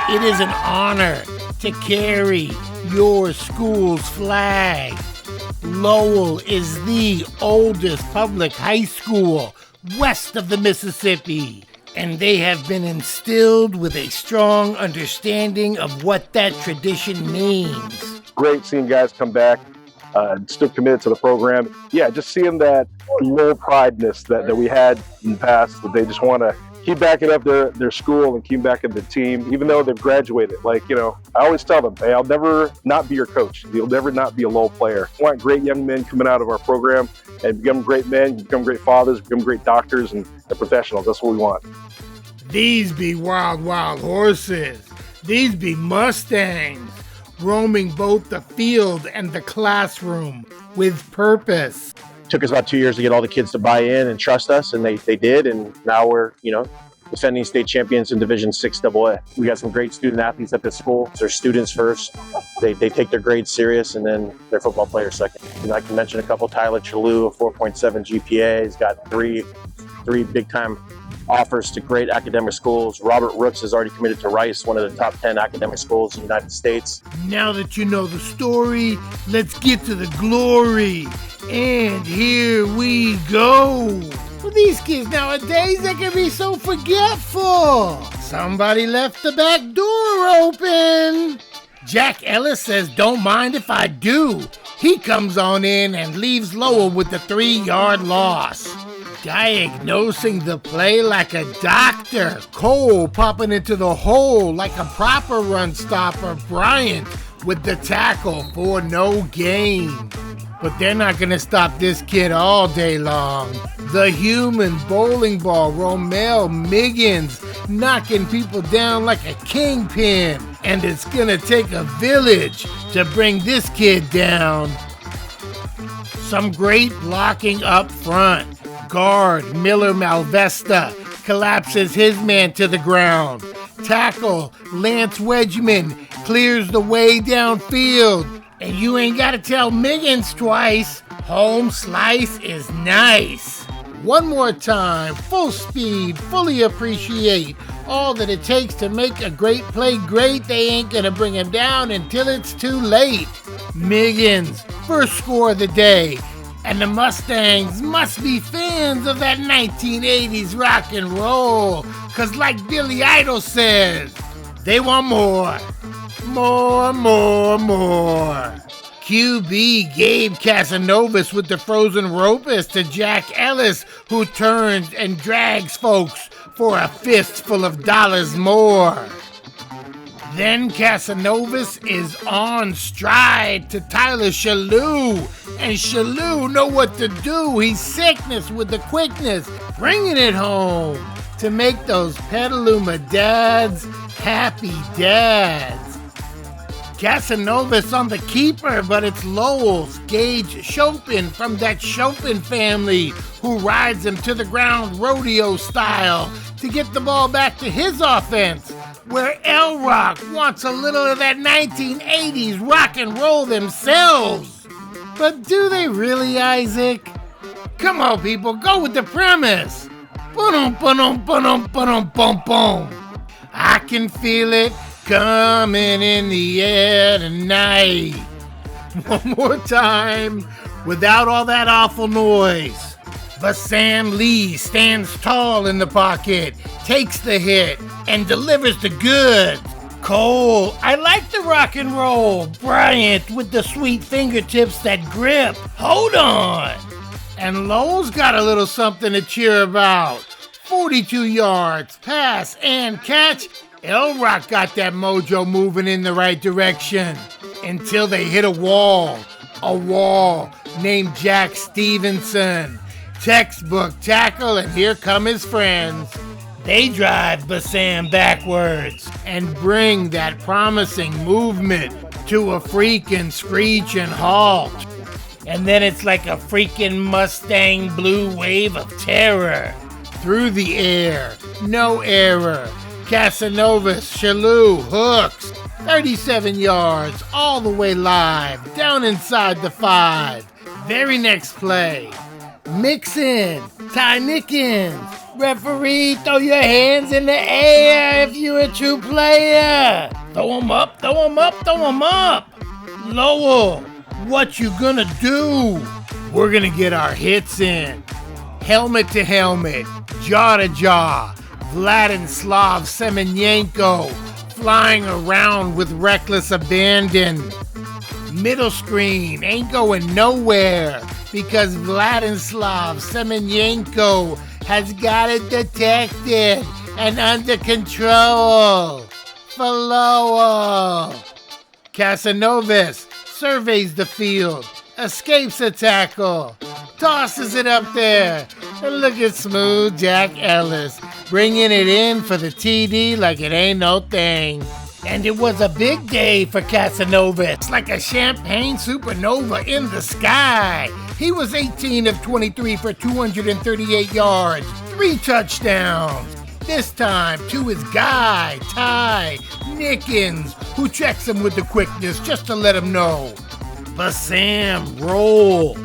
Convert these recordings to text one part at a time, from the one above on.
It is an honor to carry your school's flag. Lowell is the oldest public high school west of the Mississippi, and they have been instilled with a strong understanding of what that tradition means. Great seeing guys come back, still committed to the program. Yeah, just seeing that low prideness that we had in the past, that they just want to keep backing up their school and keep backing the team, even though they've graduated. Like, I always tell them, hey, I'll never not be your coach. You'll never not be a Lowell player. I want great young men coming out of our program and become great men, become great fathers, become great doctors and professionals. That's what we want. These be wild, wild horses. These be Mustangs, roaming both the field and the classroom with purpose. Took us about 2 years to get all the kids to buy in and trust us, and they did, and now we're, defending state champions in Division 6 AA. We got some great student athletes at this school. They're students first. They take their grades serious, and then they're football players second. I can mention a couple. Tyler Chalou, a 4.7 GPA. He's got three big-time offers to great academic schools. Robert Rooks is already committed to Rice, one of the top 10 academic schools in the United States. Now that you know the story, let's get to the glory. And here we go. Well, these kids nowadays, they can be so forgetful. Somebody left the back door open. Jack Ellis says, don't mind if I do. He comes on in and leaves Lowell with the 3-yard loss. Diagnosing the play like a doctor. Cole popping into the hole like a proper run stopper. Bryant with the tackle for no gain. But they're not going to stop this kid all day long. The human bowling ball, Romel Miggins, knocking people down like a kingpin. And it's going to take a village to bring this kid down. Some great blocking up front. Guard Miller Malvesta collapses his man to the ground. Tackle Lance Wedgman clears the way downfield. And you ain't gotta tell Miggins twice. Home slice is nice. One more time, full speed, fully appreciate all that it takes to make a great play great. They ain't gonna bring him down until it's too late. Miggins, first score of the day. And the Mustangs must be fans of that 1980s rock and roll. Cause like Billy Idol says, they want more. More, more, more. QB Gabe Casanovas with the frozen ropist to Jack Ellis, who turns and drags folks for a fistful of dollars more. Then Casanovas is on stride to Tyler Chalou, and Chalou know what to do. He's sickness with the quickness, bringing it home to make those Petaluma dads happy dads. Casanovas on the keeper, but it's Lowell's Gage Chopin from that Chopin family who rides him to the ground rodeo style to get the ball back to his offense, where L-Rock wants a little of that 1980s rock and roll themselves. But do they really, Isaac? Come on, people, go with the premise. Boom, boom, boom, boom, boom, boom. I can feel it coming in the air tonight. One more time, without all that awful noise. But Sam Lee stands tall in the pocket, takes the hit, and delivers the goods. Cole, I like the rock and roll. Bryant with the sweet fingertips that grip. Hold on. And Lowell's got a little something to cheer about. 42 yards, pass and catch. L-Rock got that mojo moving in the right direction until they hit a wall named Jack Stevenson. Textbook tackle, and here come his friends. They drive Bassam backwards and bring that promising movement to a freaking screeching halt. And then it's like a freaking Mustang blue wave of terror. Through the air, no error. Casanovas, Chalou, hooks, 37 yards, all the way live, down inside the 5. Very next play, Mixin, Ty Nickens. Referee, throw your hands in the air if you're a true player. Throw 'em up, throw 'em up, throw 'em up. Lowell, what you gonna do? We're gonna get our hits in. Helmet to helmet, jaw to jaw. Vladislav Semenyenko flying around with reckless abandon. Middle screen ain't going nowhere because Vladislav Semenyenko has got it detected and under control for Lowell. Casanovas surveys the field, escapes a tackle, tosses it up there, and look at smooth Jack Ellis bringing it in for the TD like it ain't no thing. And it was a big day for Casanova. It's like a champagne supernova in the sky. He was 18 of 23 for 238 yards, 3 touchdowns. This time to his guy, Ty Nickens, who checks him with the quickness just to let him know. Srocknroll.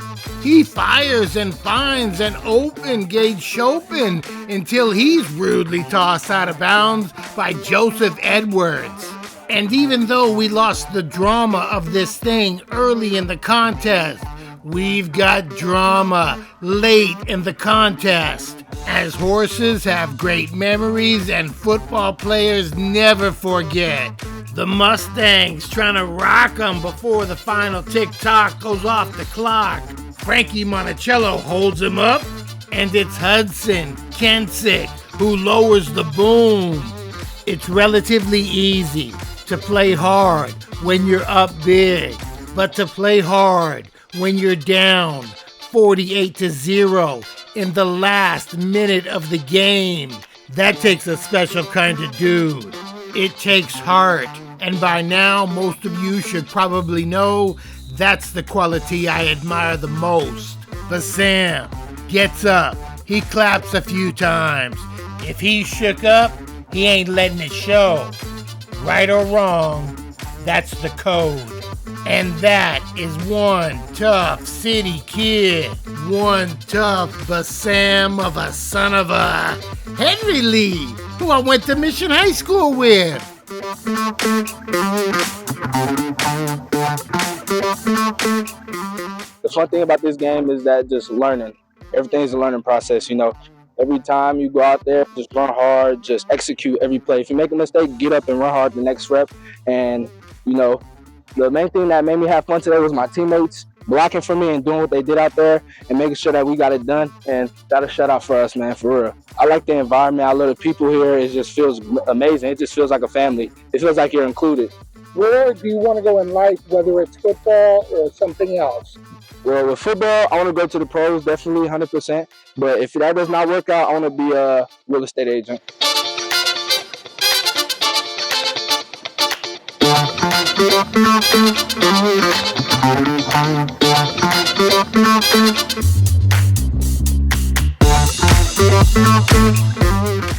He fires and finds an open Gage Chopin until he's rudely tossed out of bounds by Joseph Edwards. And even though we lost the drama of this thing early in the contest, we've got drama late in the contest. As horses have great memories and football players never forget. The Mustangs trying to rock 'em before the final tick-tock goes off the clock. Frankie Monticello holds him up, and it's Hudson Kensick who lowers the boom. It's relatively easy to play hard when you're up big, but to play hard when you're down 48-0 in the last minute of the game, that takes a special kind of dude. It takes heart, and by now most of you should probably know that's the quality I admire the most. But Sam gets up, he claps a few times. If he's shook up, he ain't letting it show. Right or wrong, that's the code. And that is one tough city kid, one tough Bassam of a son of a Henry Lee, who I went to Mission High School with. The fun thing about this game is that just learning. Everything's a learning process, you know. Every time you go out there, just run hard, just execute every play. If you make a mistake, get up and run hard the next rep. And, you know, the main thing that made me have fun today was my teammates blocking for me and doing what they did out there and making sure that we got it done. And got a shout out for us, man, for real. I like the environment. I love the people here. It just feels amazing. It just feels like a family. It feels like you're included. Where do you want to go in life, whether it's football or something else? Well, with football, I want to go to the pros, definitely 100%. But if that does not work out, I want to be a real estate agent.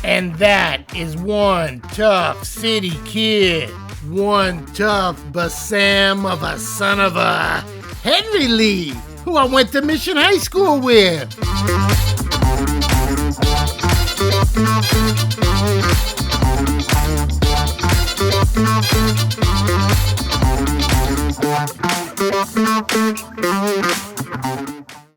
And that is one tough city kid, one tough Bassam of a son of a Henry Lee, who I went to Mission High School with.